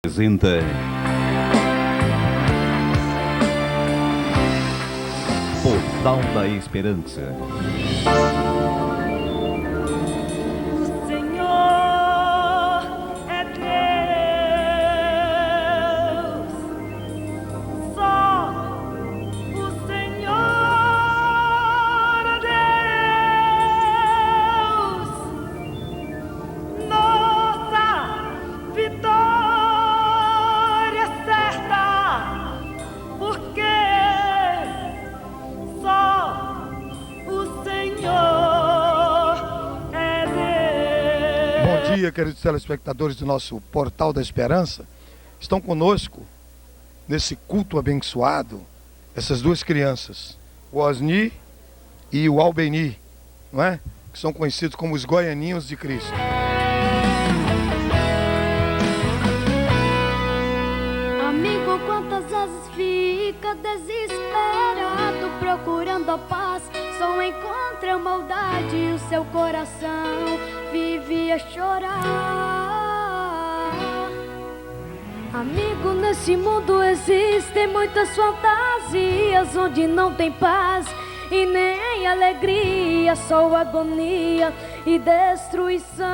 Apresenta Portal da Esperança. O Senhor é Deus, só o Senhor é Deus, nossa vitória certa, porque só o Senhor é Deus. Bom dia, queridos telespectadores do nosso Portal da Esperança. Estão conosco nesse culto abençoado essas duas crianças, o Osni e o Albeni, não é? Que são conhecidos como os Goianinhos de Cristo. Amigo, quantas vezes fica desesperado procurando a paz, só encontra maldade e o seu coração vive a chorar. Amigo, nesse mundo existem muitas fantasias onde não tem paz e nem alegria, só agonia e destruição.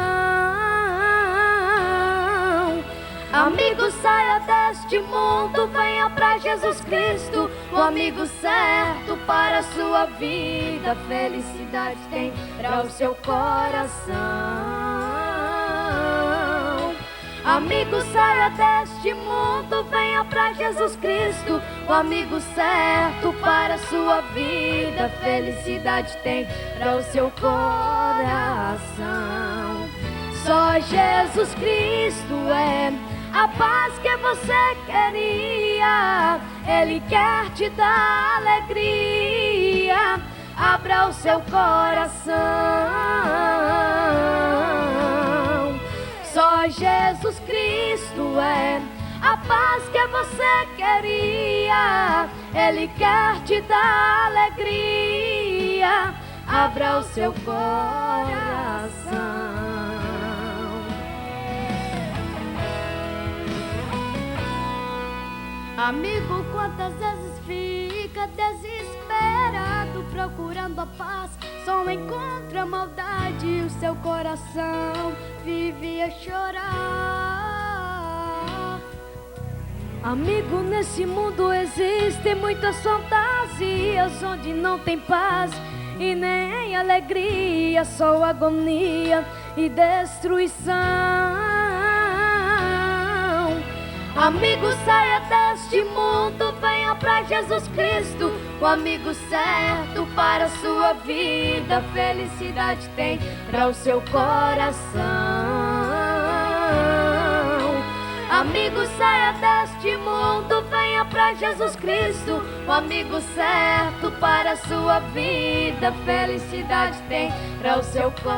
Amigo, saia deste mundo, venha pra Jesus Cristo, o amigo certo para a sua vida. Felicidade tem para o seu coração. Amigo, saia deste mundo, venha pra Jesus Cristo, o amigo certo para a sua vida. Felicidade tem para o seu coração. Só Jesus Cristo é a paz que você queria, Ele quer te dar alegria. Abra o seu coração. Só Jesus Cristo é a paz que você queria, Ele quer te dar alegria. Abra o seu coração. Amigo, quantas vezes fica desesperado procurando a paz, só encontra maldade e o seu coração vive a chorar. Amigo, nesse mundo existem muitas fantasias onde não tem paz e nem alegria, só agonia e destruição. Amigo, saia deste mundo, venha pra Jesus Cristo, o amigo certo para a sua vida. Felicidade tem para o seu coração. Amigo, saia deste mundo, venha pra Jesus Cristo, o amigo certo para a sua vida. Felicidade tem para o seu coração.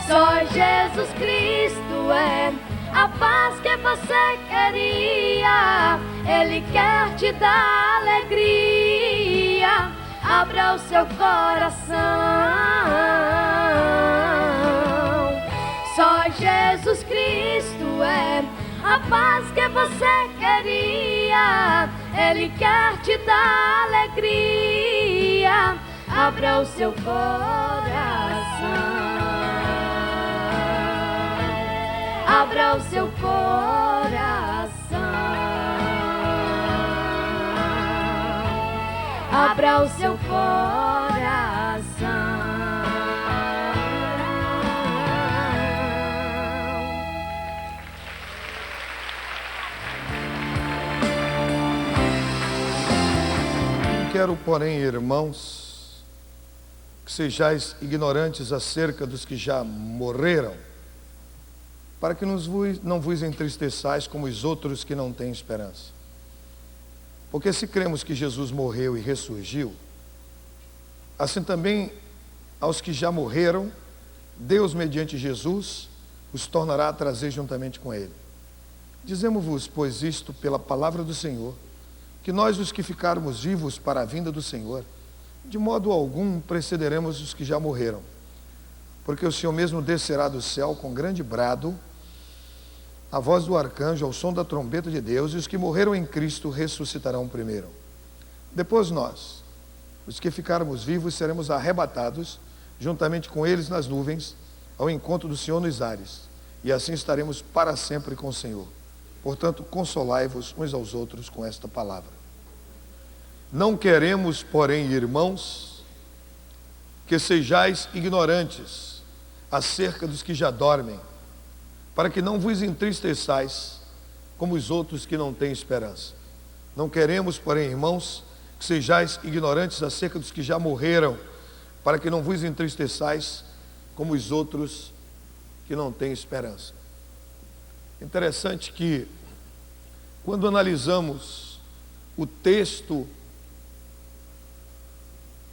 Só Jesus Cristo é a paz que você queria, Ele quer te dar alegria. Abra o seu coração. Só Jesus Cristo é a paz que você queria, Ele quer te dar alegria. Abra o seu coração. Abra o seu coração. Abra o seu coração. Quero, porém, irmãos, que sejais ignorantes acerca dos que já morreram, para que não vos entristeçais como os outros que não têm esperança. Porque se cremos que Jesus morreu e ressurgiu, assim também aos que já morreram, Deus, mediante Jesus, os tornará a trazer juntamente com Ele. Dizemos-vos, pois, isto pela palavra do Senhor, que nós, os que ficarmos vivos para a vinda do Senhor, de modo algum precederemos os que já morreram. Porque o Senhor mesmo descerá do céu com grande brado, a voz do arcanjo, ao som da trombeta de Deus, e os que morreram em Cristo ressuscitarão primeiro. Depois nós, os que ficarmos vivos, seremos arrebatados, juntamente com eles nas nuvens, ao encontro do Senhor nos ares, e assim estaremos para sempre com o Senhor. Portanto, consolai-vos uns aos outros com esta palavra. Não queremos, porém, irmãos, que sejais ignorantes acerca dos que já dormem, para que não vos entristeçais como os outros que não têm esperança. Não queremos, porém, irmãos, que sejais ignorantes acerca dos que já morreram, para que não vos entristeçais como os outros que não têm esperança. Interessante que, quando analisamos o texto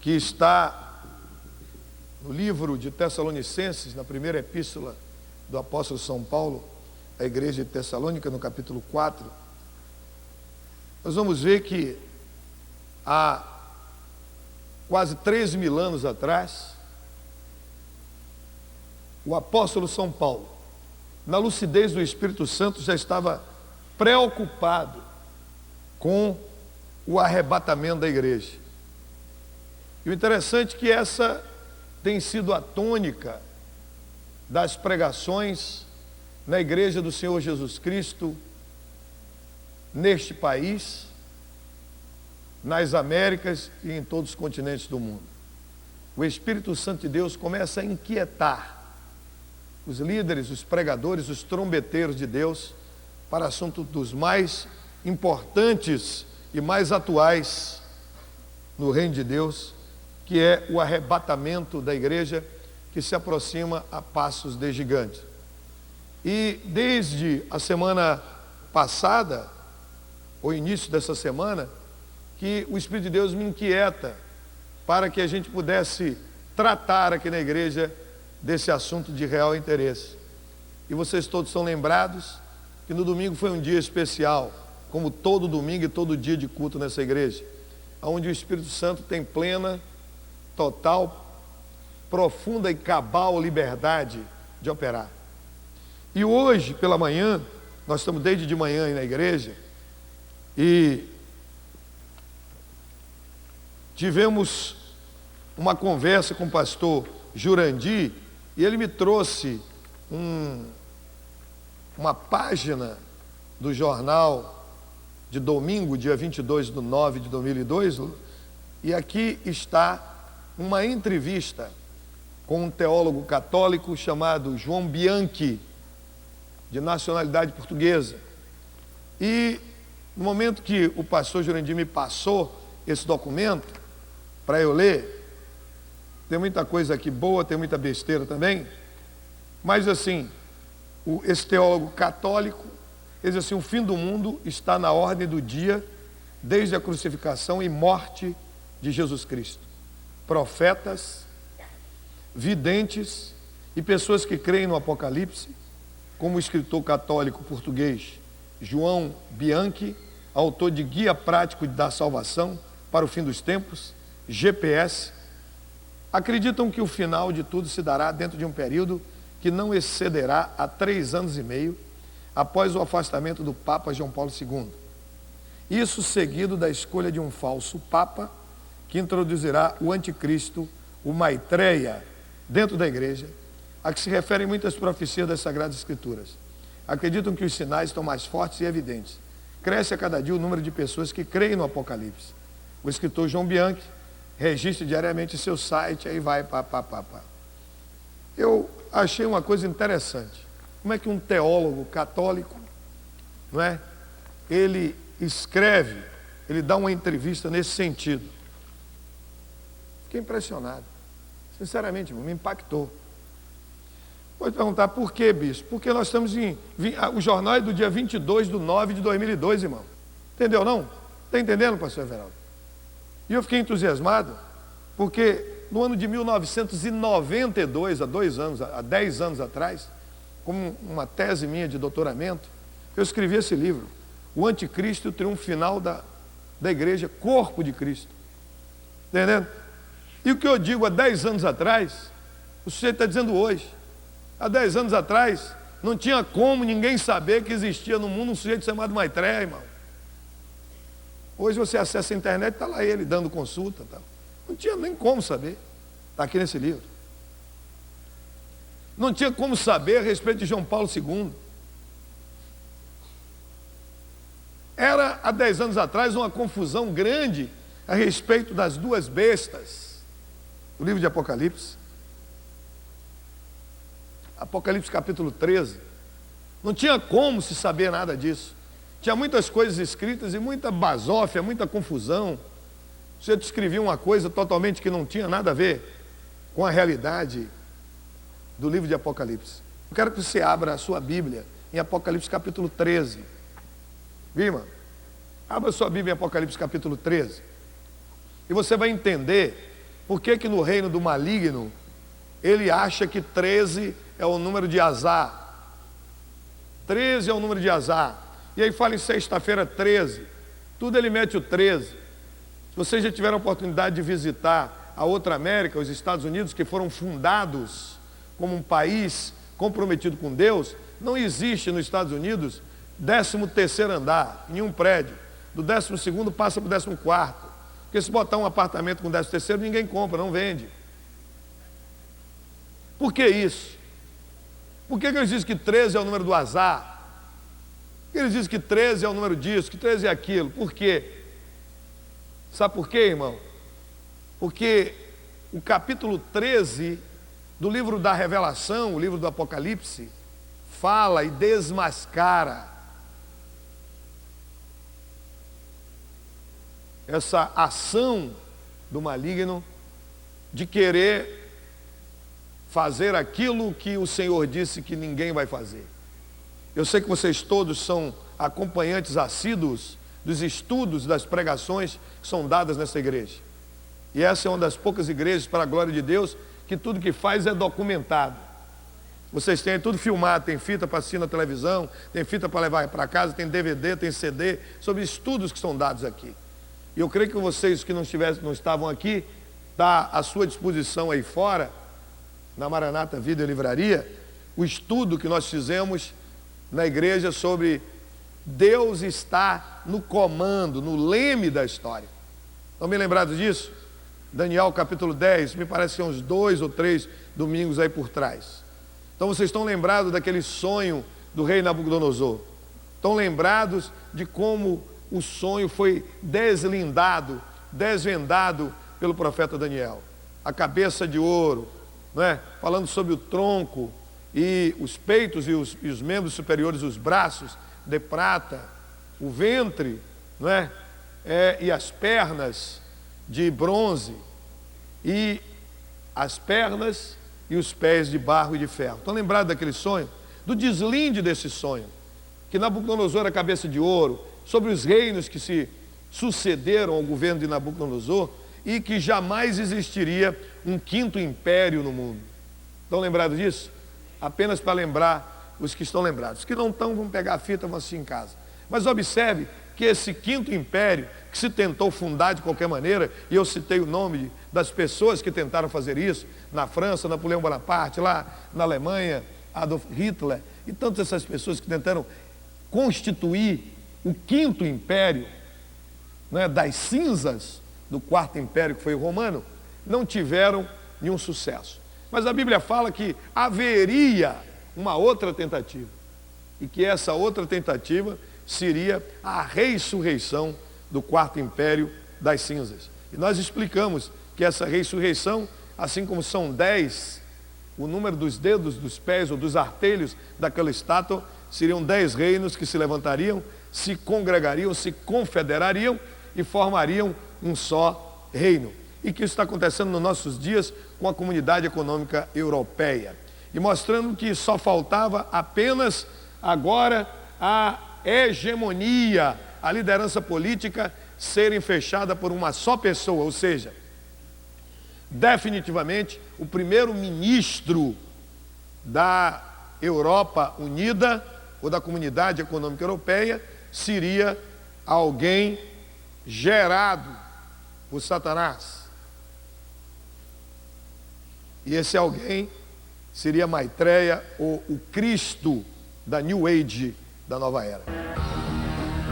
que está no livro de Tessalonicenses, na primeira epístola do apóstolo São Paulo, à igreja de Tessalônica, no capítulo 4, nós vamos ver que há quase 13.000 anos atrás, o apóstolo São Paulo, na lucidez do Espírito Santo, já estava preocupado com o arrebatamento da igreja. E o interessante é que essa tem sido a tônica das pregações na igreja do Senhor Jesus Cristo, neste país, nas Américas e em todos os continentes do mundo. O Espírito Santo de Deus começa a inquietar os líderes, os pregadores, os trombeteiros de Deus para assuntos dos mais importantes e mais atuais no reino de Deus, que é o arrebatamento da igreja, que se aproxima a passos de gigante. E desde a semana passada, ou início dessa semana, que o Espírito de Deus me inquieta para que a gente pudesse tratar aqui na igreja desse assunto de real interesse. E vocês todos são lembrados que no domingo foi um dia especial, como todo domingo e todo dia de culto nessa igreja, onde o Espírito Santo tem plena, total, profunda e cabal liberdade de operar. E hoje, pela manhã, nós estamos desde de manhã aí na igreja, e tivemos uma conversa com o pastor Jurandir, e ele me trouxe uma página do jornal de domingo, dia 22/9/2002, e aqui está uma entrevista com um teólogo católico chamado João Bianchi, de nacionalidade portuguesa. E no momento que o pastor Jurandir me passou esse documento para eu ler, tem muita coisa aqui boa, tem muita besteira também, mas assim, esse teólogo católico, ele diz assim: o fim do mundo está na ordem do dia, desde a crucificação e morte de Jesus Cristo. Profetas, videntes e pessoas que creem no Apocalipse, como o escritor católico português João Bianchi, autor de Guia Prático da Salvação para o Fim dos Tempos, GPS, acreditam que o final de tudo se dará dentro de um período que não excederá a 3 anos e meio após o afastamento do Papa João Paulo II. Isso seguido da escolha de um falso Papa que introduzirá o anticristo, o Maitreya, dentro da igreja, a que se referem muitas profecias das Sagradas Escrituras. Acreditam que os sinais estão mais fortes e evidentes. Cresce a cada dia o número de pessoas que creem no Apocalipse. O escritor João Bianchi registra diariamente em seu site, aí vai, pá. Eu achei uma coisa interessante. Como é que um teólogo católico, não é? Ele escreve, ele dá uma entrevista nesse sentido. Fiquei impressionado. Sinceramente, me impactou. Pode perguntar, por que, bispo? Porque nós estamos o jornal é do dia 22/9/2002, irmão. Entendeu, não? Está entendendo, pastor Everaldo? E eu fiquei entusiasmado, porque no ano de 1992, há 10 anos atrás, como uma tese minha de doutoramento, eu escrevi esse livro, O Anticristo e o Triunfo Final da Igreja, Corpo de Cristo. Entendendo? E o que eu digo há 10 anos atrás, o sujeito está dizendo hoje. Há 10 anos atrás, Não tinha como ninguém saber que existia no mundo um sujeito chamado Maitreya, irmão. Hoje você acessa a internet, está lá ele dando consulta. Tá. Não tinha nem como saber. Está aqui nesse livro. Não tinha como saber a respeito de João Paulo II. Era, há 10 anos atrás, uma confusão grande a respeito das duas bestas do livro de Apocalipse. Apocalipse capítulo 13. Não tinha como se saber nada disso. Tinha muitas coisas escritas e muita basófia, muita confusão. Você escrevia uma coisa totalmente que não tinha nada a ver com a realidade do livro de Apocalipse. Eu quero que você abra a sua Bíblia em Apocalipse capítulo 13. Viu, irmão? Abra a sua Bíblia em Apocalipse capítulo 13. E você vai entender por que no reino do maligno ele acha que 13 é o número de azar. 13 é o número de azar. E aí fala em sexta-feira 13. Tudo ele mete o 13. Se vocês já tiveram a oportunidade de visitar a outra América, os Estados Unidos, que foram fundados como um país comprometido com Deus, não existe nos Estados Unidos 13º andar, em um prédio. Do 12º passa para o 14º. Porque se botar um apartamento com 13º, ninguém compra, não vende. Por que isso? Por que eles dizem que 13 é o número do azar? Por que eles dizem que 13 é o número disso, que 13 é aquilo? Por quê? Sabe por quê, irmão? Porque o capítulo 13 do livro da Revelação, o livro do Apocalipse, fala e desmascara essa ação do maligno de querer fazer aquilo que o Senhor disse que ninguém vai fazer. Eu sei que vocês todos são acompanhantes assíduos dos estudos, das pregações que são dadas nessa igreja. E essa é uma das poucas igrejas, para a glória de Deus, que tudo que faz é documentado. Vocês têm tudo filmado, tem fita para assistir na televisão, tem fita para levar para casa, tem DVD, tem CD, sobre estudos que são dados aqui. E eu creio que vocês que não estavam aqui, está à sua disposição aí fora, na Maranata Vida e Livraria, o estudo que nós fizemos na igreja sobre Deus está no comando, no leme da história. Estão bem lembrados disso? Daniel capítulo 10, me parece que uns 2 ou 3 domingos aí por trás. Então vocês estão lembrados daquele sonho do rei Nabucodonosor. Estão lembrados de como o sonho foi deslindado, desvendado pelo profeta Daniel. A cabeça de ouro, não é? Falando sobre o tronco e os peitos e os membros superiores, os braços de prata, o ventre, não é? E as pernas de bronze, e as pernas e os pés de barro e de ferro. Estão lembrados daquele sonho? Do deslinde desse sonho, que Nabucodonosor era cabeça de ouro, sobre os reinos que se sucederam ao governo de Nabucodonosor, e que jamais existiria um quinto império no mundo. Estão lembrados disso? Apenas para lembrar os que estão lembrados. Os que não estão, vão pegar a fita, vão assistir em casa. Mas observe que esse quinto império, que se tentou fundar de qualquer maneira, e eu citei o nome das pessoas que tentaram fazer isso, na França, Napoleão Bonaparte, lá na Alemanha, Adolf Hitler, e tantas essas pessoas que tentaram constituir o quinto império, né, das cinzas do quarto império, que foi o romano, não tiveram nenhum sucesso. Mas a Bíblia fala que haveria uma outra tentativa, e que essa outra tentativa seria a ressurreição do quarto império das cinzas. E nós explicamos que essa ressurreição, assim como são 10, o número dos dedos dos pés ou dos artelhos daquela estátua, seriam 10 reinos que se levantariam, se congregariam, se confederariam e formariam um só reino. E que isso está acontecendo nos nossos dias com a Comunidade Econômica Europeia. E mostrando que só faltava apenas agora a hegemonia, a liderança política serem fechada por uma só pessoa, ou seja, definitivamente o primeiro-ministro da Europa Unida ou da Comunidade Econômica Europeia seria alguém gerado por Satanás. E esse alguém seria Maitreya, ou o Cristo da New Age, da nova era.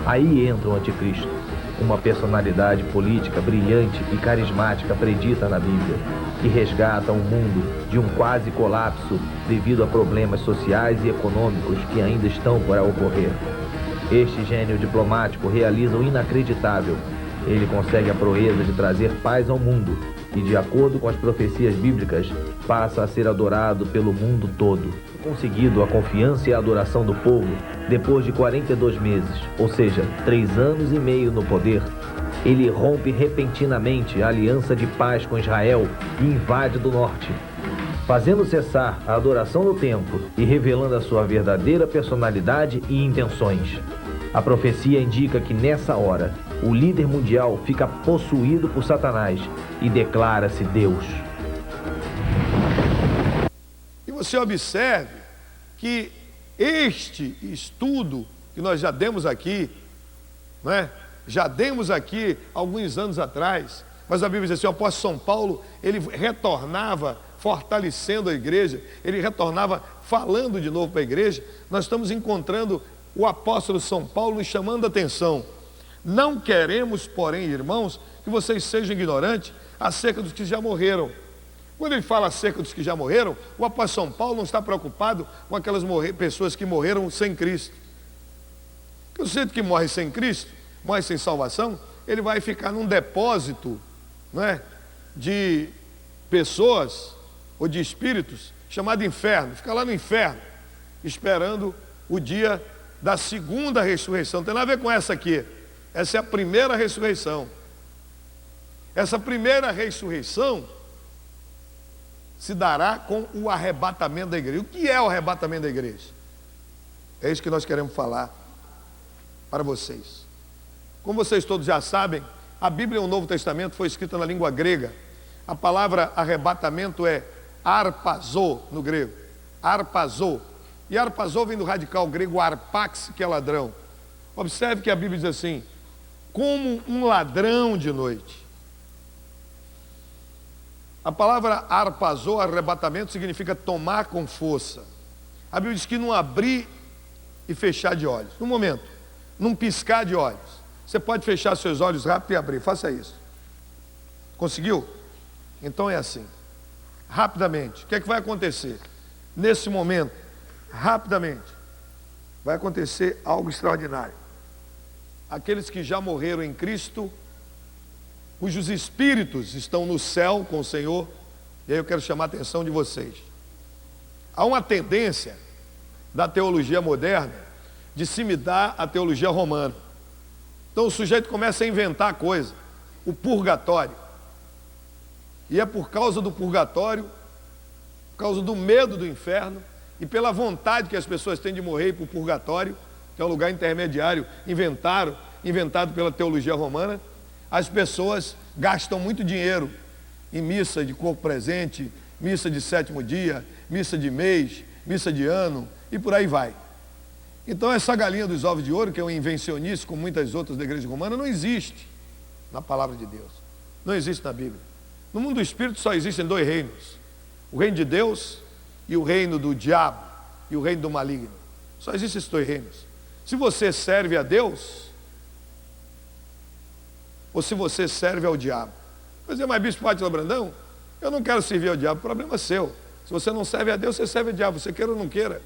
Aí entra o anticristo, uma personalidade política brilhante e carismática predita na Bíblia, que resgata o mundo de um quase colapso devido a problemas sociais e econômicos que ainda estão por ocorrer. Este gênio diplomático realiza o inacreditável. Ele consegue a proeza de trazer paz ao mundo e, de acordo com as profecias bíblicas, passa a ser adorado pelo mundo todo. Conseguido a confiança e a adoração do povo, depois de 42 meses, ou seja, 3 anos e meio no poder, ele rompe repentinamente a aliança de paz com Israel e invade do norte, fazendo cessar a adoração no templo e revelando a sua verdadeira personalidade e intenções. A profecia indica que nessa hora, o líder mundial fica possuído por Satanás e declara-se Deus. E você observe que este estudo que nós já demos aqui, né? Já demos aqui alguns anos atrás, mas a Bíblia diz assim, o apóstolo São Paulo, ele retornava fortalecendo a igreja, ele retornava falando de novo para a igreja. Nós estamos encontrando o apóstolo São Paulo nos chamando a atenção. Não queremos, porém, irmãos, que vocês sejam ignorantes acerca dos que já morreram. Quando ele fala acerca dos que já morreram, o apóstolo São Paulo não está preocupado com aquelas pessoas que morreram sem Cristo. Porque o sujeito que morre sem Cristo, morre sem salvação, ele vai ficar num depósito, né, de pessoas ou de espíritos chamado inferno. Fica lá no inferno, esperando o dia da segunda ressurreição. Não tem nada a ver com essa aqui. Essa é a primeira ressurreição. Essa primeira ressurreição se dará com o arrebatamento da igreja. O que é o arrebatamento da igreja? É isso que nós queremos falar para vocês. Como vocês todos já sabem, a Bíblia, o Novo Testamento, foi escrita na língua grega. A palavra arrebatamento é arpazô no grego. Arpazô. E arpazô vem do radical grego arpax, que é ladrão. Observe que a Bíblia diz assim, como um ladrão de noite. A palavra arpazô, arrebatamento, significa tomar com força. A Bíblia diz que não abrir e fechar de olhos. No momento, num piscar de olhos. Você pode fechar seus olhos rápido e abrir. Faça isso. Conseguiu? Então é assim. Rapidamente. O que é que vai acontecer? Nesse momento, rapidamente, vai acontecer algo extraordinário. Aqueles que já morreram em Cristo, cujos espíritos estão no céu com o Senhor, e aí eu quero chamar a atenção de vocês. Há uma tendência da teologia moderna de se imitar a teologia romana. Então o sujeito começa a inventar coisa, o purgatório. E é por causa do purgatório, por causa do medo do inferno, e pela vontade que as pessoas têm de morrer para o purgatório, que é um lugar intermediário, inventado pela teologia romana, as pessoas gastam muito dinheiro em missa de corpo presente, missa de 7º dia, missa de mês, missa de ano, e por aí vai. Então essa galinha dos ovos de ouro, que é um invencionice como muitas outras da igreja romana, não existe na palavra de Deus. Não existe na Bíblia. No mundo do Espírito só existem 2 reinos. O reino de Deus e o reino do diabo e o reino do maligno. Só existem esses 2 reinos. Se você serve a Deus, ou se você serve ao diabo. Mas bispo Átila Brandão, eu não quero servir ao diabo, o problema é seu. Se você não serve a Deus, você serve ao diabo, você queira ou não queira.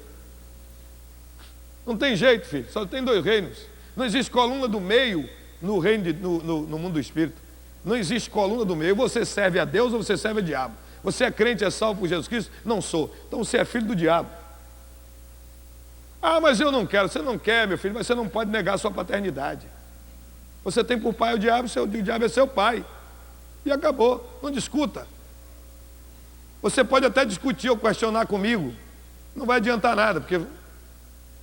Não tem jeito, filho, só tem 2 reinos. Não existe coluna do meio no mundo do Espírito. Não existe coluna do meio. Você serve a Deus ou você serve ao diabo. Você é crente, é salvo por Jesus Cristo? Não sou. Então você é filho do diabo. Ah, mas eu não quero. Você não quer, meu filho, mas você não pode negar a sua paternidade. Você tem por pai o diabo é seu pai. E acabou, não discuta. Você pode até discutir ou questionar comigo. Não vai adiantar nada, porque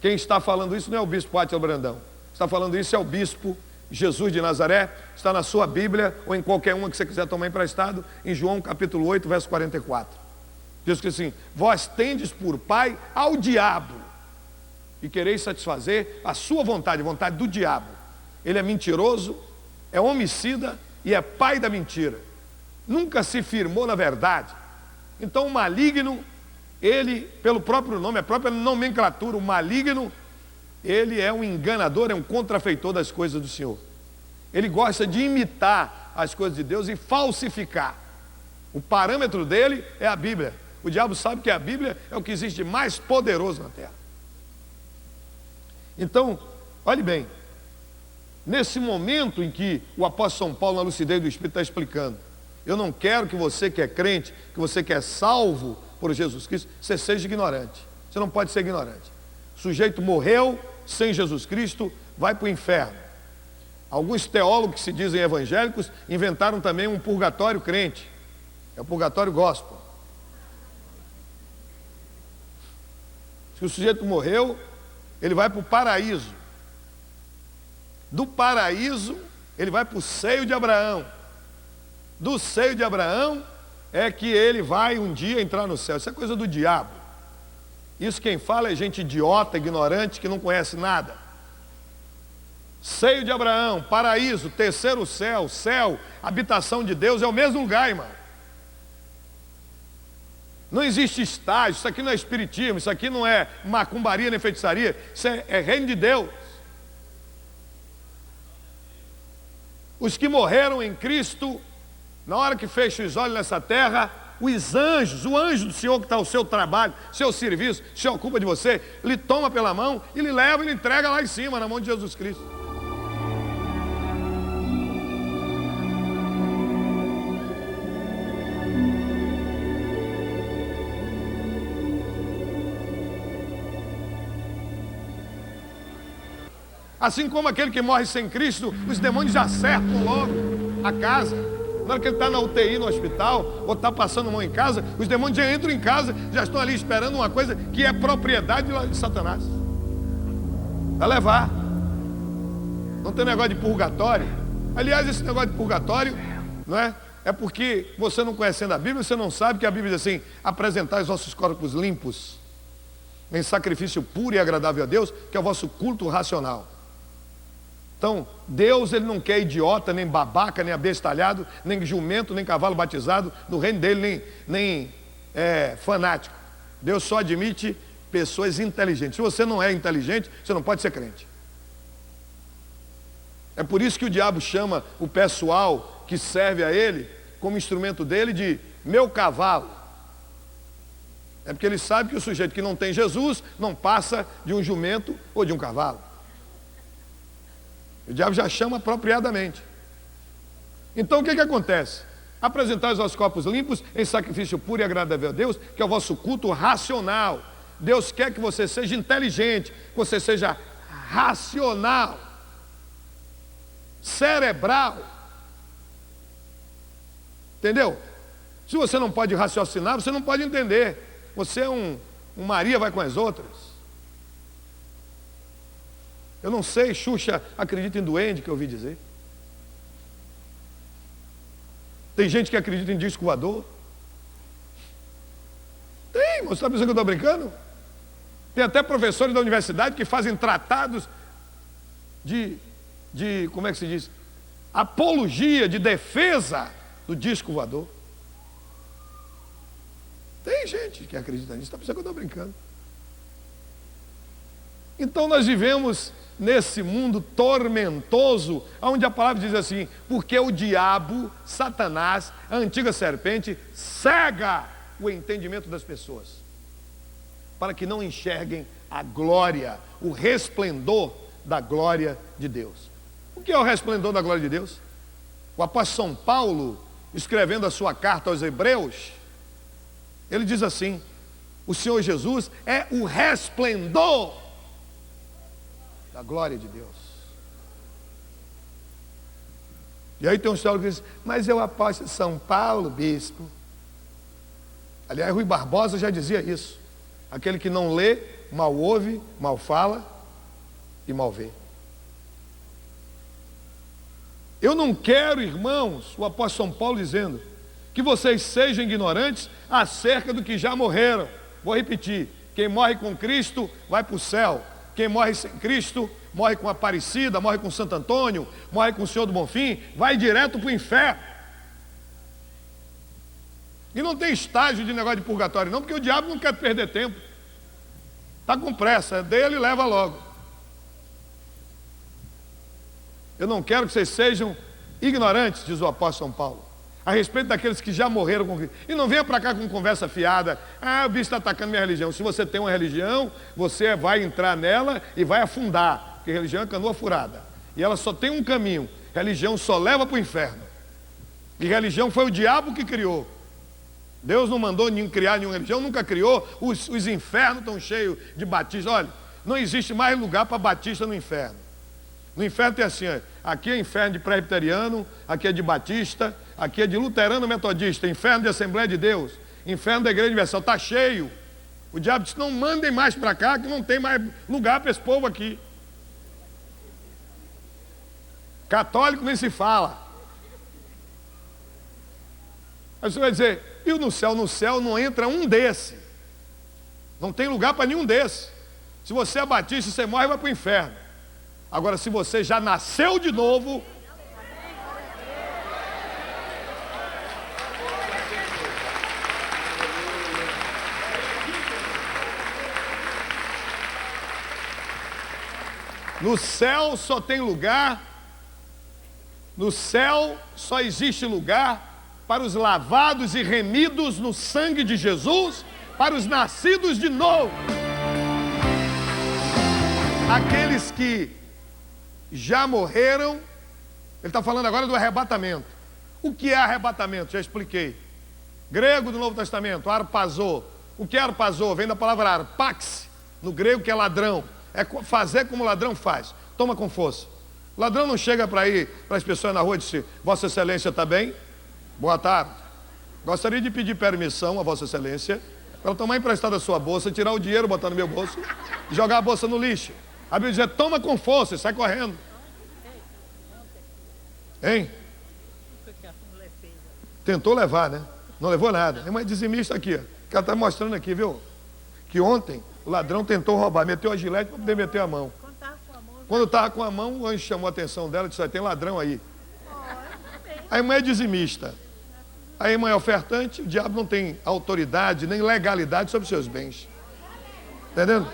quem está falando isso não é o bispo Átila Brandão. Está falando isso é o bispo Jesus de Nazaré. Está na sua Bíblia, ou em qualquer uma que você quiser tomar emprestado, em João capítulo 8, verso 44. Diz que assim, vós tendes por pai ao diabo, e quereis satisfazer a sua vontade, a vontade do diabo. Ele é mentiroso, é homicida e é pai da mentira. Nunca se firmou na verdade. Então o maligno ele, pelo próprio nome, a própria nomenclatura, o maligno, ele é um enganador, é um contrafeitor das coisas do Senhor. Ele gosta de imitar as coisas de Deus e falsificar. O parâmetro dele é a Bíblia. O diabo sabe que a Bíblia é o que existe de mais poderoso na terra. Então, olhe bem, nesse momento em que o apóstolo São Paulo, na lucidez do Espírito, está explicando, eu não quero que você que é crente, que você que é salvo por Jesus Cristo, você seja ignorante. Você não pode ser ignorante. O sujeito morreu sem Jesus Cristo, vai para o inferno. Alguns teólogos que se dizem evangélicos inventaram também um purgatório crente. É o purgatório gospel. Se o sujeito morreu, ele vai para o paraíso. Do paraíso, ele vai para o seio de Abraão. Do seio de Abraão é que ele vai um dia entrar no céu. Isso é coisa do diabo. Isso quem fala é gente idiota, ignorante, que não conhece nada. Seio de Abraão, paraíso, terceiro céu, céu, habitação de Deus, é o mesmo lugar, irmão. Não existe estágio, isso aqui não é espiritismo, isso aqui não é macumbaria nem feitiçaria, isso é reino de Deus. Os que morreram em Cristo, na hora que fecham os olhos nessa terra, os anjos, o anjo do Senhor que está ao seu trabalho, seu serviço, se ocupa de você, lhe toma pela mão e lhe leva e lhe entrega lá em cima, na mão de Jesus Cristo. Assim como aquele que morre sem Cristo, os demônios já acertam logo a casa. Na hora que ele está na UTI, no hospital, ou está passando mão em casa, os demônios já entram em casa, já estão ali esperando uma coisa que é propriedade de Satanás. Vai levar. Não tem negócio de purgatório. Aliás, esse negócio de purgatório, não é? É porque você não conhecendo a Bíblia, você não sabe que a Bíblia diz assim: apresentai os vossos corpos limpos em sacrifício puro e agradável a Deus, que é o vosso culto racional. Então, Deus, ele não quer idiota, nem babaca, nem abestalhado, nem jumento, nem cavalo batizado, no reino dele, nem fanático. Deus só admite pessoas inteligentes. Se você não é inteligente, você não pode ser crente. É por isso que o diabo chama o pessoal que serve a ele, como instrumento dele, de meu cavalo. É porque ele sabe que o sujeito que não tem Jesus não passa de um jumento ou de um cavalo. O diabo já chama apropriadamente. Então o que acontece? Apresentai os vossos corpos limpos em sacrifício puro e agradável a Deus, que é o vosso culto racional. Deus quer que você seja inteligente, que você seja racional, cerebral. Entendeu? Se você não pode raciocinar, você não pode entender. Você é um Maria vai com as outras. Eu não sei, Xuxa acredita em duende, que eu ouvi dizer. Tem gente que acredita em disco voador. Tem, você está pensando que eu estou brincando? Tem até professores da universidade que fazem tratados de como é que se diz? Apologia, de defesa do disco voador. Tem gente que acredita nisso, está pensando que eu estou brincando. Então nós vivemos nesse mundo tormentoso, onde a palavra diz assim: porque o diabo, Satanás, a antiga serpente, cega o entendimento das pessoas, para que não enxerguem a glória, o resplendor da glória de Deus. O que é o resplendor da glória de Deus? O apóstolo São Paulo, escrevendo a sua carta aos Hebreus, ele diz assim: o Senhor Jesus é o resplendor da glória de Deus. E aí tem um teólogo que diz: mas eu apóstolo São Paulo, bispo. Aliás, Rui Barbosa já dizia isso: aquele que não lê, mal ouve, mal fala e mal vê. Eu não quero, irmãos, o apóstolo São Paulo dizendo, que vocês sejam ignorantes acerca do que já morreram. Vou repetir: quem morre com Cristo vai para o céu. Quem morre sem Cristo, morre com Aparecida, morre com Santo Antônio, morre com o Senhor do Bonfim, vai direto para o inferno. E não tem estágio de negócio de purgatório não, porque o diabo não quer perder tempo. Está com pressa, é dele e leva logo. Eu não quero que vocês sejam ignorantes, diz o apóstolo São Paulo, a respeito daqueles que já morreram com Cristo. E não venha para cá com conversa fiada. Ah, o bicho está atacando minha religião. Se você tem uma religião, você vai entrar nela e vai afundar. Porque religião é canoa furada. E ela só tem um caminho. Religião só leva para o inferno. E religião foi o diabo que criou. Deus não mandou criar nenhuma religião, nunca criou. Os infernos estão cheios de batistas. Olha, não existe mais lugar para batista no inferno. No inferno tem assim, ó, aqui é inferno de presbiteriano, aqui é de batista, aqui é de luterano metodista, inferno de Assembleia de Deus, inferno da Igreja Universal, está cheio. O diabo disse, não mandem mais para cá, que não tem mais lugar para esse povo aqui. Católico nem se fala. Aí você vai dizer, e no céu? No céu não entra um desse. Não tem lugar para nenhum desse. Se você é batista, você morre e vai para o inferno. Agora, se você já nasceu de novo, no céu só tem lugar, no céu só existe lugar para os lavados e remidos no sangue de Jesus, para os nascidos de novo. Aqueles que já morreram, ele está falando agora do arrebatamento. O que é arrebatamento? Já expliquei. Grego do Novo Testamento, arpazô. O que é arpazô? Vem da palavra arpax, no grego, que é ladrão. É fazer como o ladrão faz. Toma com força. O ladrão não chega para ir para as pessoas na rua e diz, Vossa Excelência está bem? Boa tarde. Gostaria de pedir permissão a Vossa Excelência para tomar emprestado a sua bolsa, tirar o dinheiro, botar no meu bolso e jogar a bolsa no lixo. A Bíblia diz, toma com força e sai correndo. Hein? Tentou levar, né? Não levou nada. É uma dizimista aqui, ó. Que ela está mostrando aqui, viu? Que ontem o ladrão tentou roubar, meteu a gilete para poder meter a mão. Quando estava com a mão, o anjo chamou a atenção dela e disse, tem ladrão aí. A irmã é dizimista. A irmã é ofertante, o diabo não tem autoridade nem legalidade sobre seus bens. Entendendo?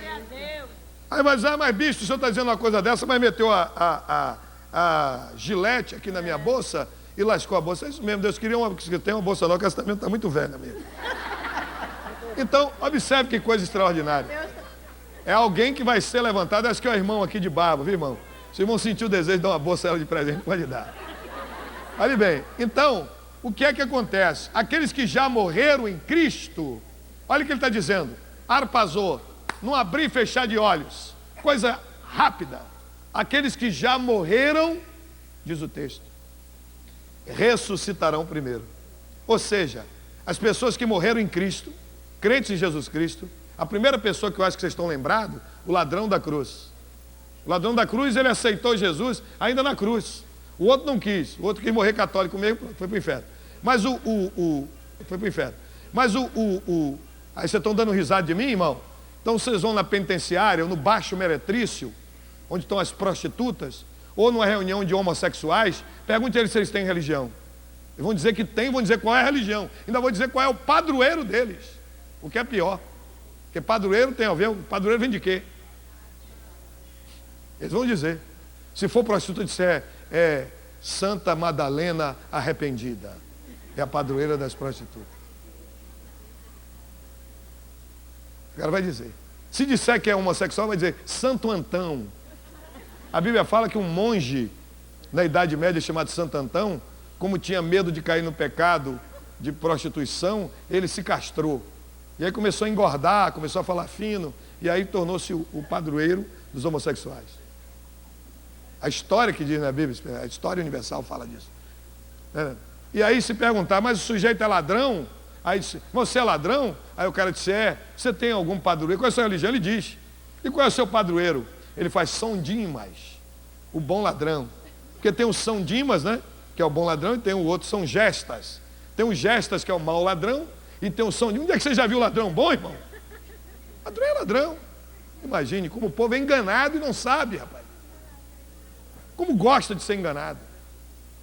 Aí vai dizer, mas bicho, o senhor está dizendo uma coisa dessa, mas meteu a gilete aqui na minha bolsa e lascou a bolsa. É isso mesmo, Deus queria que tenha uma bolsa nova, que essa também está muito velha mesmo. Então, observe que coisa extraordinária. É alguém que vai ser levantado, acho que é o irmão aqui de barba, viu, irmão? Se o irmão sentiu o desejo de dar uma bolsa a ela de presente, pode dar. Olha bem, então, o que é que acontece? Aqueles que já morreram em Cristo, olha o que ele está dizendo, arpazô, não abrir e fechar de olhos, coisa rápida. Aqueles que já morreram, diz o texto, ressuscitarão primeiro. Ou seja, as pessoas que morreram em Cristo, crentes em Jesus Cristo, a primeira pessoa que eu acho que vocês estão lembrados, o ladrão da cruz. O ladrão da cruz, ele aceitou Jesus ainda na cruz. O outro não quis, o outro quis morrer católico mesmo, foi para o inferno. Mas foi para o inferno. Mas aí vocês estão dando risada de mim, irmão? Então vocês vão na penitenciária, ou no baixo meretrício, onde estão as prostitutas, ou numa reunião de homossexuais, pergunte a eles se eles têm religião. Eles vão dizer que tem, vão dizer qual é a religião. Ainda vou dizer qual é o padroeiro deles, o que é pior. Porque padroeiro tem a ver, padroeiro vem de quê? Eles vão dizer. Se for prostituta, disser, é Santa Madalena arrependida. É a padroeira das prostitutas. O cara vai dizer. Se disser que é homossexual, vai dizer Santo Antão. A Bíblia fala que um monge, na Idade Média, chamado Santo Antão, como tinha medo de cair no pecado de prostituição, ele se castrou. E aí começou a engordar, começou a falar fino, e aí tornou-se o padroeiro dos homossexuais. A história que diz na Bíblia, a história universal fala disso. E aí se perguntar, mas o sujeito é ladrão? Aí disse, você é ladrão? Aí o cara disse, você tem algum padroeiro? Qual é a sua religião? Ele diz. E qual é o seu padroeiro? Ele faz São Dimas, o bom ladrão. Porque tem o São Dimas, né? Que é o bom ladrão, e tem o outro, São Gestas. Tem o Gestas, que é o mau ladrão, e tem o São Dimas. Onde é que você já viu ladrão bom, irmão? Ladrão é ladrão. Imagine como o povo é enganado e não sabe, rapaz. Como gosta de ser enganado.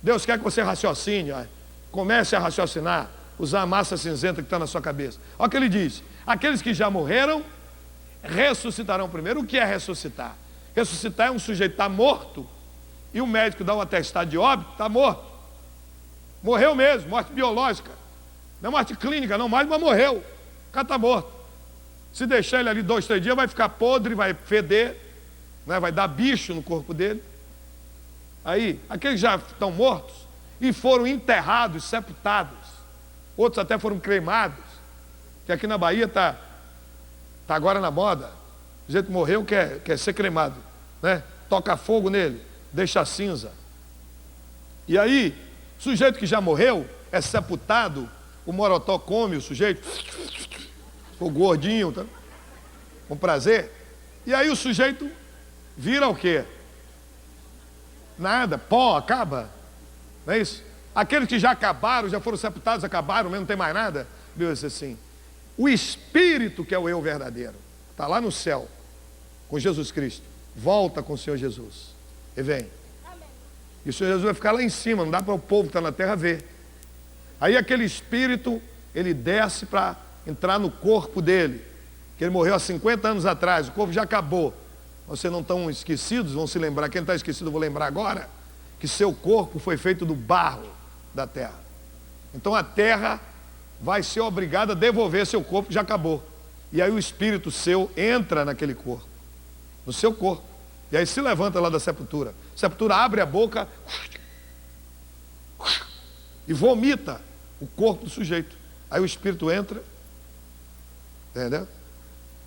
Deus quer que você raciocine, ó. Comece a raciocinar. usar a massa cinzenta que está na sua cabeça. Olha o que ele diz: aqueles que já morreram ressuscitarão primeiro. O que é ressuscitar? Ressuscitar é um sujeito que está morto e o médico dá um atestado de óbito, está morto. Morreu mesmo, morte biológica. Não é morte clínica, não mais, mas morreu. O cara está morto. Se deixar ele ali 2, 3 dias, vai ficar podre, vai feder, né? Vai dar bicho no corpo dele. Aí, aqueles que já estão mortos e foram enterrados, sepultados. Outros até foram cremados. Que aqui na Bahia está agora na moda. O jeito morreu quer ser cremado, né? Toca fogo nele, deixa cinza. E aí, o sujeito que já morreu é sepultado, o morotó come o sujeito, o gordinho, tá? Com prazer. E aí o sujeito vira o quê? Nada, pó, acaba. Não é isso? Aqueles que já acabaram, já foram sepultados, acabaram, mesmo não tem mais nada. Deus disse assim: o Espírito, que é o eu verdadeiro, está lá no céu, com Jesus Cristo, volta com o Senhor Jesus. E vem. E o Senhor Jesus vai ficar lá em cima, não dá para o povo que está na terra ver. Aí aquele Espírito, ele desce para entrar no corpo dele, que ele morreu há 50 anos atrás, o corpo já acabou. Vocês não estão esquecidos, vão se lembrar, quem está esquecido eu vou lembrar agora, que seu corpo foi feito do barro da terra. Então a terra vai ser obrigada a devolver seu corpo que já acabou. E aí o Espírito seu entra naquele corpo, no seu corpo. E aí se levanta lá da sepultura. A sepultura abre a boca e vomita o corpo do sujeito. Aí o Espírito entra, entendeu?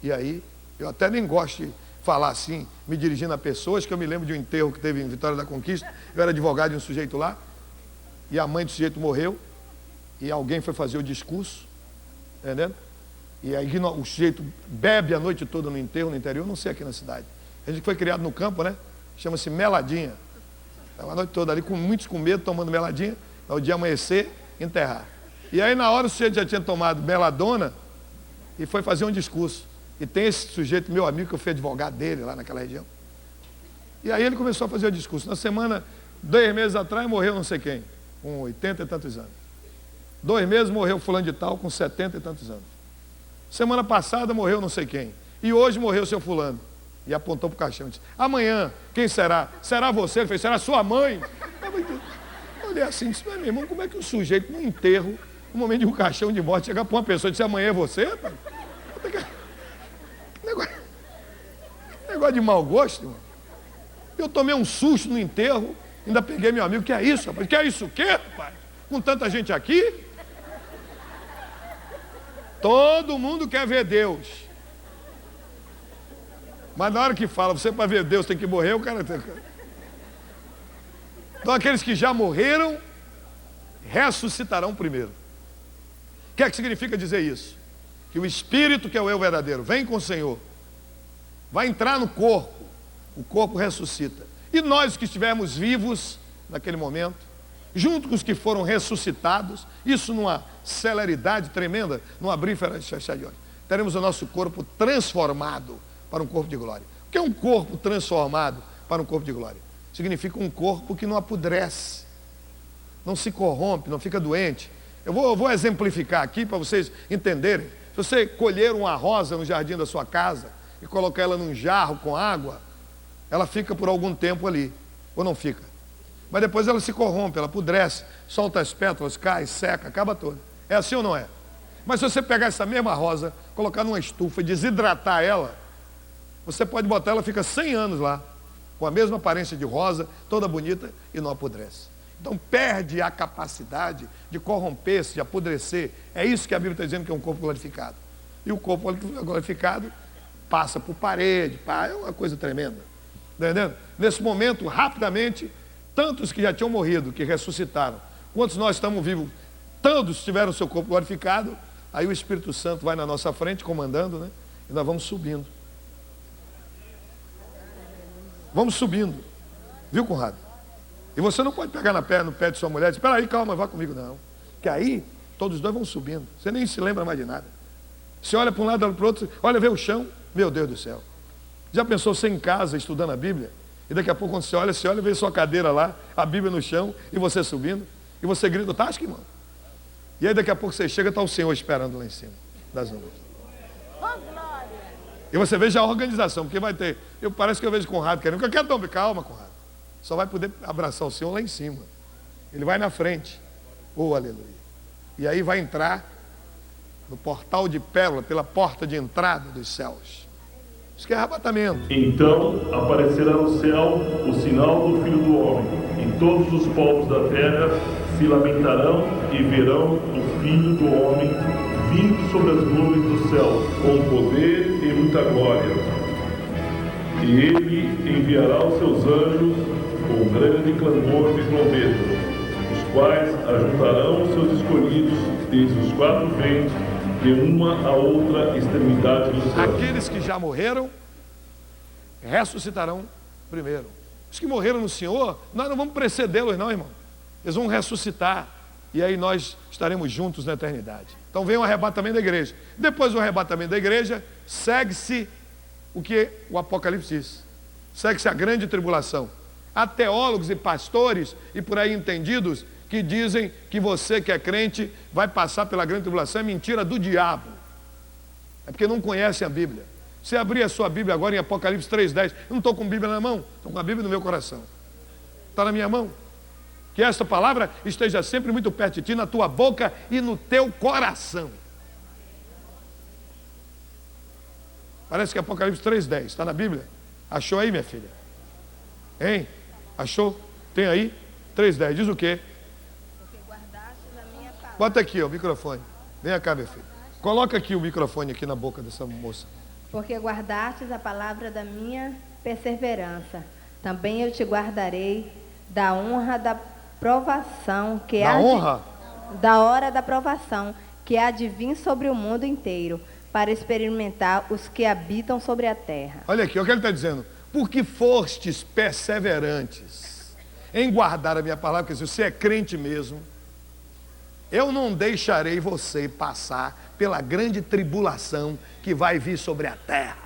E aí, eu até nem gosto de falar assim, me dirigindo a pessoas, que eu me lembro de um enterro que teve em Vitória da Conquista. Eu era advogado de um sujeito lá, e a mãe do sujeito morreu, e alguém foi fazer o discurso, entendeu? E aí o sujeito bebe a noite toda no enterro, no interior, não sei aqui na cidade. A gente foi criado no campo, né? Chama-se meladinha. Estava a noite toda ali, com muitos com medo, tomando meladinha, ao dia amanhecer, enterrar. E aí na hora o sujeito já tinha tomado meladona e foi fazer um discurso. E tem esse sujeito, meu amigo, que eu fui advogado dele lá naquela região. E aí ele começou a fazer o discurso. Na semana, 2 meses atrás, morreu não sei quem, com 80 e tantos anos. 2 meses morreu fulano de tal, com 70 e tantos anos. Semana passada morreu não sei quem. E hoje morreu seu fulano. E apontou para o caixão e disse: amanhã, quem será? Será você? Ele fez: será sua mãe? Eu olhei assim e disse: meu irmão, como é que o sujeito, no enterro, no momento de um caixão de morte, chega para uma pessoa e diz: amanhã é você? Negócio de mau gosto, irmão. Eu tomei um susto no enterro, ainda peguei meu amigo: que é isso, rapaz? Que é isso o quê, pai? Com tanta gente aqui? Todo mundo quer ver Deus. Mas na hora que fala, você para ver Deus tem que morrer, o cara tem... Então aqueles que já morreram, ressuscitarão primeiro. O que é que significa dizer isso? Que o Espírito, que é o eu verdadeiro, vem com o Senhor, vai entrar no corpo, o corpo ressuscita. E nós que estivermos vivos naquele momento, junto com os que foram ressuscitados, isso numa celeridade tremenda, num abrir e fechar de olhos, teremos o nosso corpo transformado para um corpo de glória. O que é um corpo transformado para um corpo de glória? Significa um corpo que não apodrece, não se corrompe, não fica doente. Eu vou exemplificar aqui para vocês entenderem. Se você colher uma rosa no jardim da sua casa e colocar ela num jarro com água, ela fica por algum tempo ali, ou não fica? Mas depois ela se corrompe, ela apodrece, solta as pétalas, cai, seca, acaba toda. É assim ou não é? Mas se você pegar essa mesma rosa, colocar numa estufa e desidratar ela, você pode botar, ela fica 100 anos lá, com a mesma aparência de rosa, toda bonita e não apodrece. Então perde a capacidade de corromper-se, de apodrecer. É isso que a Bíblia está dizendo que é um corpo glorificado. E o corpo glorificado passa por parede, é uma coisa tremenda. Está entendendo? Nesse momento, rapidamente, tantos que já tinham morrido, que ressuscitaram, quantos nós estamos vivos, todos tiveram seu corpo glorificado, aí o Espírito Santo vai na nossa frente, comandando, né? E nós vamos subindo. Vamos subindo. Viu, Conrado? E você não pode pegar no pé de sua mulher e dizer: espera aí, calma, vá comigo, não. Que aí, todos dois vão subindo. Você nem se lembra mais de nada. Você olha para um lado, olha para o outro, olha, vê o chão. Meu Deus do céu. Já pensou você em casa, estudando a Bíblia? E daqui a pouco, quando você olha, vê sua cadeira lá, a Bíblia no chão, e você subindo. E você grita: Tasca, irmão. E aí daqui a pouco você chega, está o Senhor esperando lá em cima das nuvens. E você veja a organização, porque vai ter. Parece que eu vejo Conrado querendo. Eu quero tomar, calma, Conrado. Só vai poder abraçar o Senhor lá em cima. Ele vai na frente. Oh, aleluia. E aí vai entrar no portal de pérola, pela porta de entrada dos céus. Isso que é arrebatamento. Então aparecerá no céu o sinal do Filho do Homem. E todos os povos da terra se lamentarão e verão o Filho do Homem vindo sobre as nuvens do céu, com poder e muita glória. E ele enviará os seus anjos com grande clamor de trombeta, os quais ajuntarão os seus escolhidos desde os quatro ventos, de uma a outra extremidade do céu. Aqueles que já morreram ressuscitarão primeiro. Os que morreram no Senhor, nós não vamos precedê-los não, irmão. Eles vão ressuscitar. E aí nós estaremos juntos na eternidade. Então vem o arrebatamento da igreja. Depois do arrebatamento da igreja, segue-se o que o Apocalipse diz. Segue-se a grande tribulação. Há teólogos e pastores e por aí entendidos que dizem que você que é crente vai passar pela grande tribulação. É mentira do diabo. É porque não conhecem a Bíblia. Você abrir a sua Bíblia agora em Apocalipse 3:10. Eu não estou com a Bíblia na mão, estou com a Bíblia no meu coração. Está na minha mão. Que esta palavra esteja sempre muito perto de ti, na tua boca e no teu coração. Parece que Apocalipse 3:10 está na Bíblia. Achou aí, minha filha? Hein? Achou? Tem aí? 3:10. Diz o quê? Bota aqui ó, o microfone. Vem cá, minha filha. Coloca aqui o microfone aqui na boca dessa moça. Porque guardastes a palavra da minha perseverança, também eu te guardarei da honra da provação que da hora da provação que há de vir sobre o mundo inteiro, para experimentar os que habitam sobre a terra. Olha aqui, o que ele está dizendo. Porque fostes perseverantes em guardar a minha palavra, porque se você é crente mesmo, eu não deixarei você passar pela grande tribulação que vai vir sobre a terra.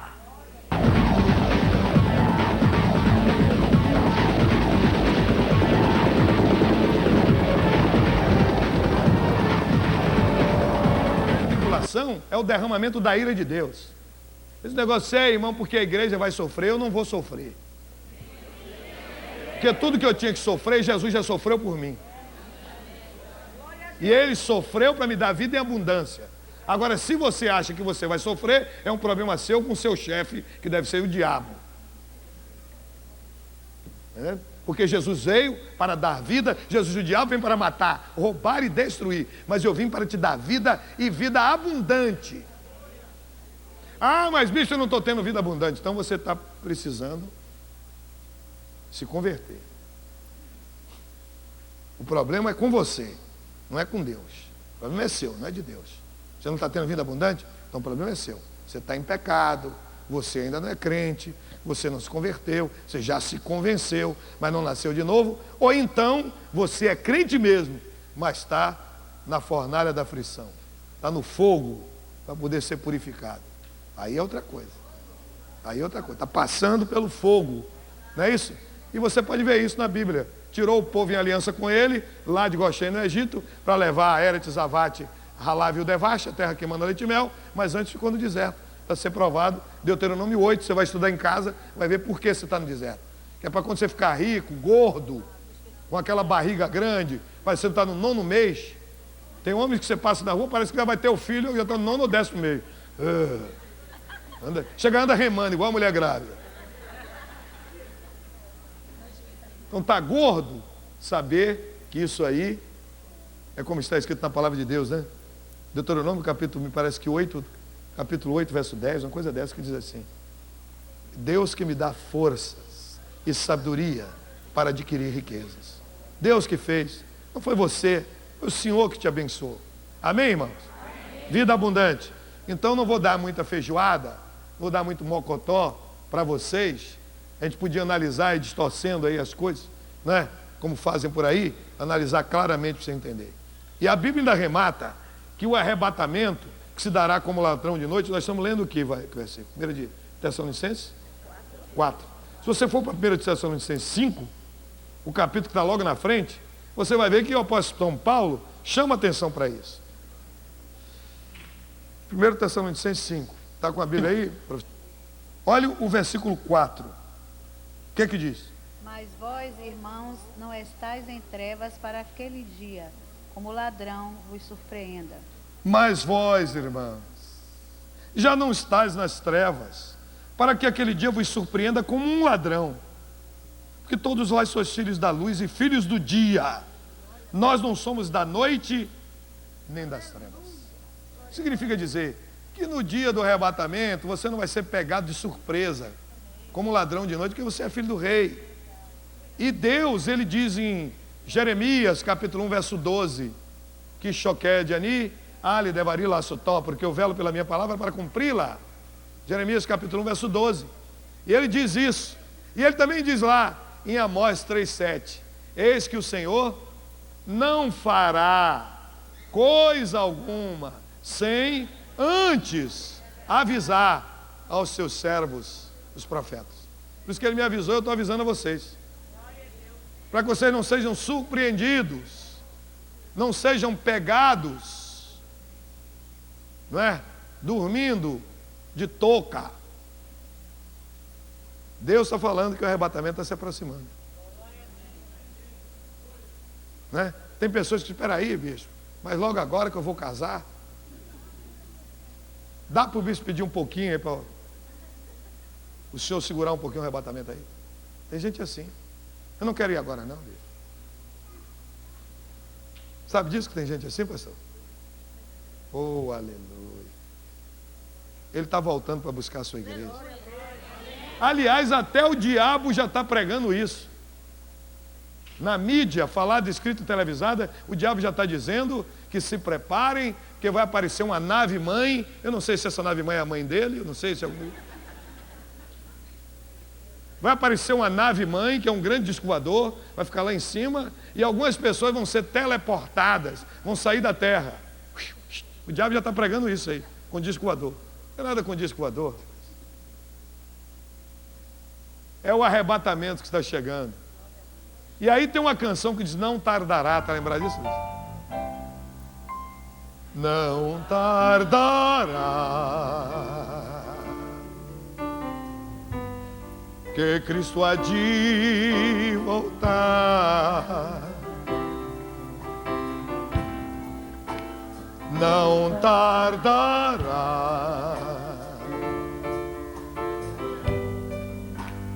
É o derramamento da ira de Deus. Esse negócio é, irmão, porque a igreja vai sofrer, eu não vou sofrer. Porque tudo que eu tinha que sofrer, Jesus já sofreu por mim. E ele sofreu para me dar vida em abundância. Agora, se você acha que você vai sofrer, é um problema seu com o seu chefe, que deve ser o diabo. Porque Jesus veio para dar vida, Jesus e o diabo vem para matar, roubar e destruir. Mas eu vim para te dar vida e vida abundante. Ah, mas bicho, eu não estou tendo vida abundante. Então você está precisando se converter. O problema é com você, não é com Deus. O problema é seu, não é de Deus. Você não está tendo vida abundante? Então o problema é seu. Você está em pecado, você ainda não é crente, você não se converteu, você já se convenceu, mas não nasceu de novo. Ou então você é crente mesmo, mas está na fornalha da aflição, está no fogo para poder ser purificado. Aí é outra coisa. Aí é outra coisa. Está passando pelo fogo, não é isso? E você pode ver isso na Bíblia. Tirou o povo em aliança com ele, lá de Goshen no Egito, para levar a Eretz, Avate, Halav e o Devash, a terra que manda leite e mel, mas antes ficou no deserto, para ser provado. Deuteronômio 8, você vai estudar em casa, vai ver por que você está no deserto. Que é para quando você ficar rico, gordo, com aquela barriga grande, parecendo que está no 9º mês. Tem homens que você passa na rua, parece que já vai ter o filho, já está no 9º ou 10º mês. Anda remando, igual a mulher grávida. Então está gordo, saber que isso aí é como está escrito na palavra de Deus, né? Deuteronômio capítulo, me parece que 8, capítulo 8, verso 10, uma coisa dessa que diz assim: Deus que me dá forças e sabedoria para adquirir riquezas. Deus que fez, não foi você, foi o Senhor que te abençoou. Amém, irmãos? Amém. Vida abundante. Então não vou dar muita feijoada, vou dar muito mocotó para vocês. A gente podia analisar e distorcendo aí as coisas, né? Como fazem por aí, analisar claramente para você entender. E a Bíblia ainda remata que o arrebatamento que se dará como ladrão de noite, nós estamos lendo o que vai ser? 1 de Tessalonicenses 4. Se você for para 1 de Tessalonicenses 5, o capítulo que está logo na frente, você vai ver que o apóstolo São Paulo chama atenção para isso. 1 Tessalonicenses 5. Está com a Bíblia aí? Olha o versículo 4. O que diz? Mas vós, irmãos, não estáis em trevas para aquele dia, como ladrão vos surpreenda. Mas vós, irmãos, já não estáis nas trevas, para que aquele dia vos surpreenda como um ladrão. Porque todos vós sois filhos da luz e filhos do dia. Nós não somos da noite nem das trevas. Significa dizer que no dia do arrebatamento você não vai ser pegado de surpresa, como ladrão de noite, porque você é filho do rei. E Deus, ele diz em Jeremias, capítulo 1, verso 12, que choqué de ani, ali devari lá sotó, porque eu velo pela minha palavra para cumpri-la. Jeremias, capítulo 1, verso 12. E ele diz isso. E ele também diz lá, em Amós 3,7, eis que o Senhor não fará coisa alguma sem antes avisar aos seus servos, os profetas. Por isso que ele me avisou, eu estou avisando a vocês. Para que vocês não sejam surpreendidos, não sejam pegados, não é? Dormindo de touca. Deus está falando que o arrebatamento está se aproximando. Né? Tem pessoas que esperam aí, bicho, mas logo agora que eu vou casar, dá para o bispo pedir um pouquinho aí para o senhor segurar um pouquinho o arrebatamento aí? Tem gente assim. Eu não quero ir agora não, bicho. Sabe disso que tem gente assim, pastor? Oh, aleluia. Ele está voltando para buscar a sua igreja. Aliás, até o diabo já está pregando isso. Na mídia, falada, escrita e televisada, o diabo já está dizendo que se preparem, que vai aparecer uma nave-mãe. Eu não sei se essa nave-mãe é a mãe dele, eu não sei se é algum... Vai aparecer uma nave-mãe, que é um grande disco voador, vai ficar lá em cima, e algumas pessoas vão ser teleportadas, vão sair da terra. O diabo já está pregando isso aí, com disco voador. Não tem nada com disco voador. É o arrebatamento que está chegando. E aí tem uma canção que diz, não tardará, está lembrado disso? Não tardará, que Cristo há de voltar. Não tardará,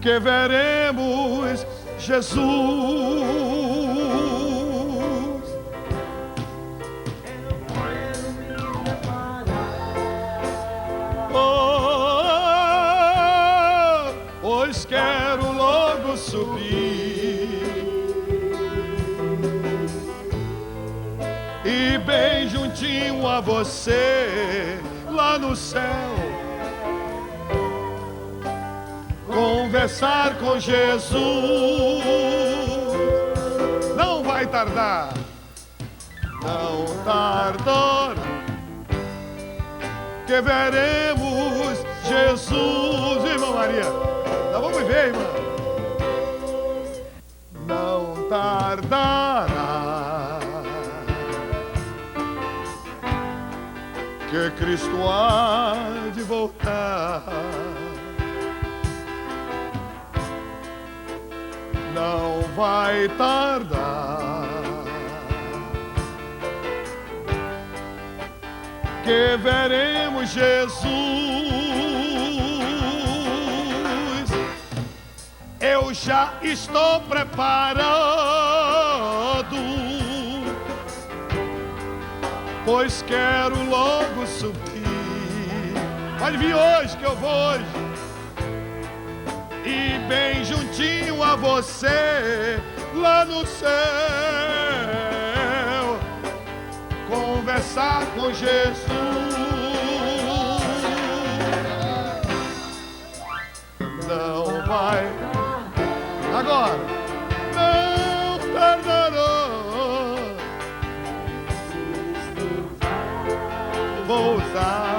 que veremos Jesus. Oh, pois quero logo subir e bem juntinho a você lá no céu conversar com Jesus. Não vai tardar, não tardará, que veremos Jesus. Irmã Maria, nós vamos ver, irmã. Não tardará, que Cristo há de voltar. Não vai tardar, que veremos Jesus. Eu já estou preparado, pois quero logo subir. Pode vir hoje que eu vou hoje. E bem juntinho a você lá no céu conversar com Jesus. Não vai agora, não tardará, vou usar.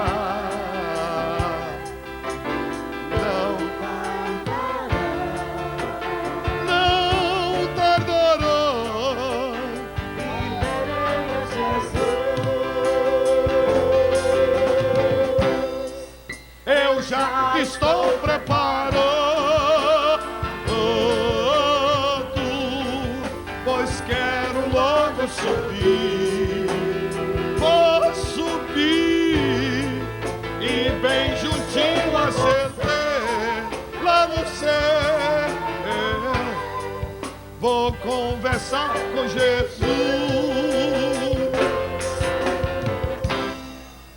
subir e bem juntinho a CD lá no céu. Vou conversar com Jesus.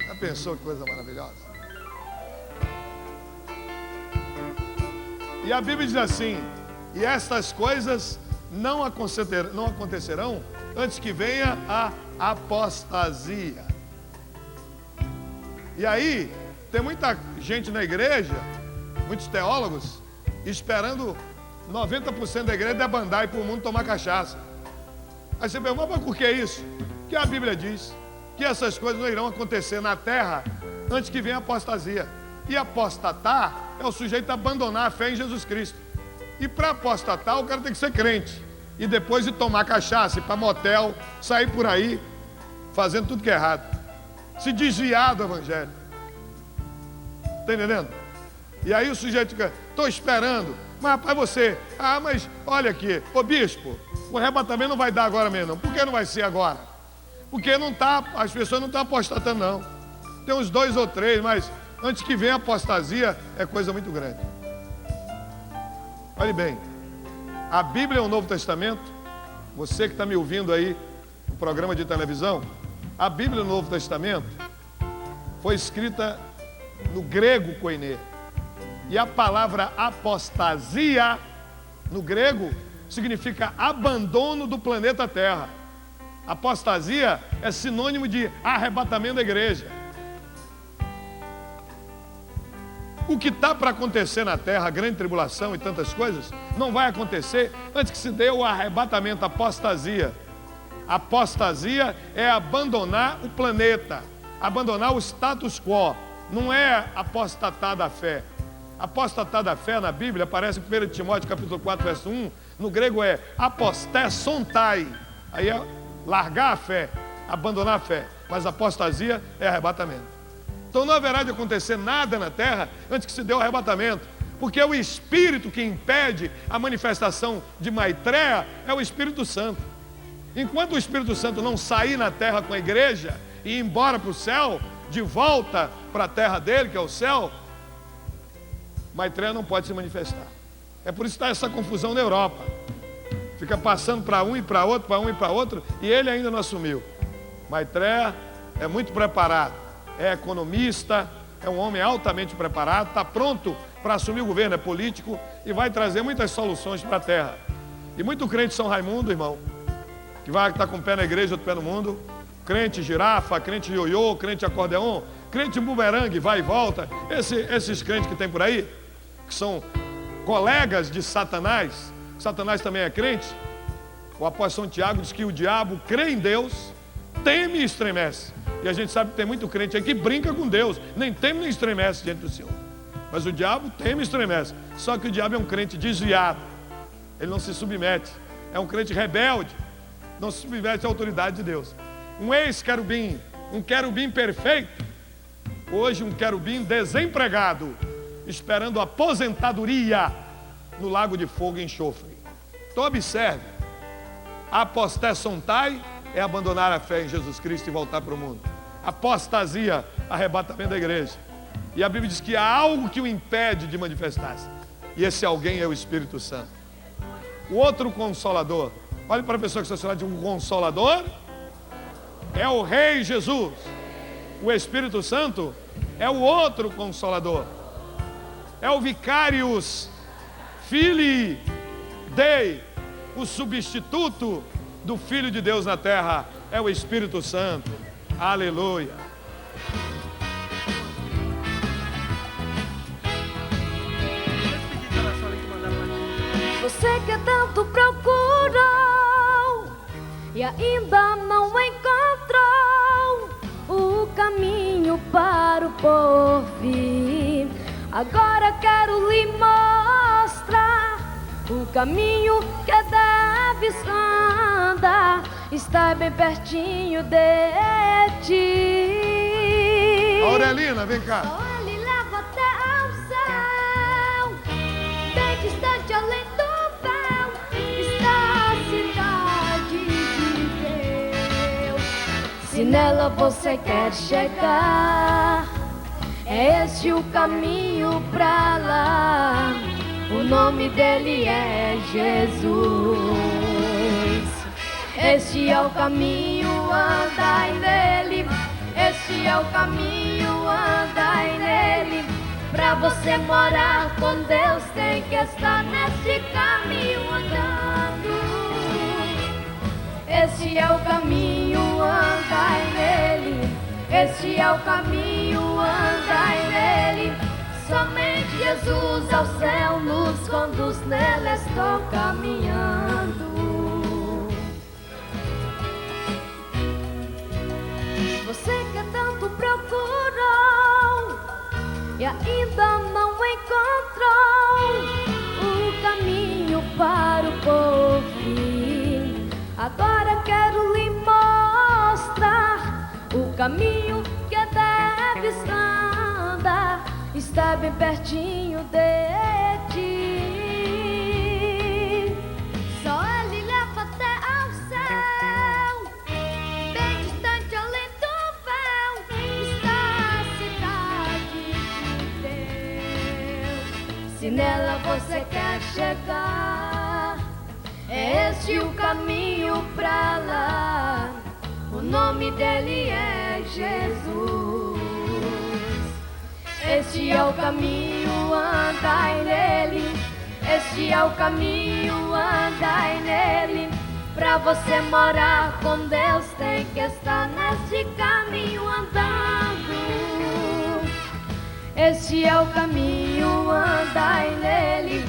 Já pensou que coisa maravilhosa? E a Bíblia diz assim: e estas coisas não acontecerão antes que venha a apostasia. E aí, tem muita gente na igreja, muitos teólogos, esperando 90% da igreja debandar e para o mundo tomar cachaça. Aí você pergunta, mas por que isso? Porque a Bíblia diz que essas coisas não irão acontecer na terra antes que venha a apostasia. E apostatar é o sujeito abandonar a fé em Jesus Cristo. E para apostatar, o cara tem que ser crente. E depois de tomar cachaça, ir para motel, sair por aí, fazendo tudo que é errado. Se desviar do evangelho. Está entendendo? E aí o sujeito fica, estou esperando. Mas rapaz, você, mas olha aqui, ô bispo, o arrebatamento não vai dar agora mesmo, não. Por que não vai ser agora? Porque não tá, as pessoas não estão apostatando, não. Tem uns 2 ou 3, mas antes que venha a apostasia, é coisa muito grande. Olhe bem, a Bíblia é o Novo Testamento. Você que está me ouvindo aí no programa de televisão, a Bíblia no Novo Testamento foi escrita no grego koiné. E a palavra apostasia, no grego, significa abandono do planeta Terra. Apostasia é sinônimo de arrebatamento da igreja. O que está para acontecer na Terra, a grande tribulação e tantas coisas, não vai acontecer antes que se dê o arrebatamento, a apostasia. Apostasia é abandonar o planeta, abandonar o status quo. Não é apostatar da fé. Apostatar da fé na Bíblia aparece em 1 Timóteo capítulo 4, verso 1. No grego é apostesontai. Aí é largar a fé, abandonar a fé. Mas apostasia é arrebatamento. Então não haverá de acontecer nada na terra antes que se dê o arrebatamento. Porque o Espírito que impede a manifestação de Maitreya é o Espírito Santo. Enquanto o Espírito Santo não sair na terra com a igreja e ir embora para o céu, de volta para a terra dele, que é o céu, Maitreya não pode se manifestar. É por isso que está essa confusão na Europa. Fica passando para um e para outro, para um e para outro, e ele ainda não assumiu. Maitreya é muito preparado, é economista, é um homem altamente preparado, está pronto para assumir o governo, é político e vai trazer muitas soluções para a terra. E muito crente São Raimundo, irmão, que vai estar com o pé na igreja, outro pé no mundo, crente girafa, crente ioiô, crente acordeon, crente bumerangue, vai e volta, esses crentes que tem por aí, que são colegas de Satanás. Satanás também é crente. O apóstolo São Tiago diz que o diabo crê em Deus, teme e estremece. E a gente sabe que tem muito crente aí que brinca com Deus, nem teme nem estremece diante do Senhor. Mas o diabo teme e estremece. Só que o diabo é um crente desviado, ele não se submete, é um crente rebelde, não se submete à autoridade de Deus. Um ex-querubim, um querubim perfeito, hoje um querubim desempregado, esperando aposentadoria no lago de fogo e enxofre. Então observe, apostesontai é abandonar a fé em Jesus Cristo e voltar para o mundo. Apostasia, arrebatamento da igreja. E a Bíblia diz que há algo que o impede de manifestar-se. E esse alguém é o Espírito Santo. O outro consolador, olhe para a pessoa que está falando de um consolador, é o Rei Jesus. O Espírito Santo é o outro consolador. É o Vicarius Filii Dei, o substituto do Filho de Deus na terra, é o Espírito Santo. Aleluia. Você que tanto procurou e ainda não encontrou o caminho para o porvir, agora quero lhe mostrar o caminho que deves andar, está bem pertinho de ti. Aurelina, vem cá. Só ele leva até ao céu, bem distante além do véu, está a cidade de se nela você quer chegar. É este o caminho pra lá, o nome dele é Jesus. Este é o caminho, andai nele. Este é o caminho, andai nele. Pra você morar com Deus tem que estar neste caminho andando. Este é o caminho, andai nele. Este é o caminho, andai nele. Somente Jesus ao céu nos conduz, nele estou caminhando. Você que tanto procurou e ainda não encontrou o caminho para o porvir, agora quero lhe mostrar o caminho que deves andar. Está bem pertinho de ti. Só ele leva até ao céu. Bem distante além do véu está a cidade de Deus. Se nela você quer chegar, é este o caminho pra lá, o nome dele é Jesus. Este é o caminho, andai nele. Este é o caminho, andai nele. Pra você morar com Deus tem que estar neste caminho andando. Este é o caminho, andai nele.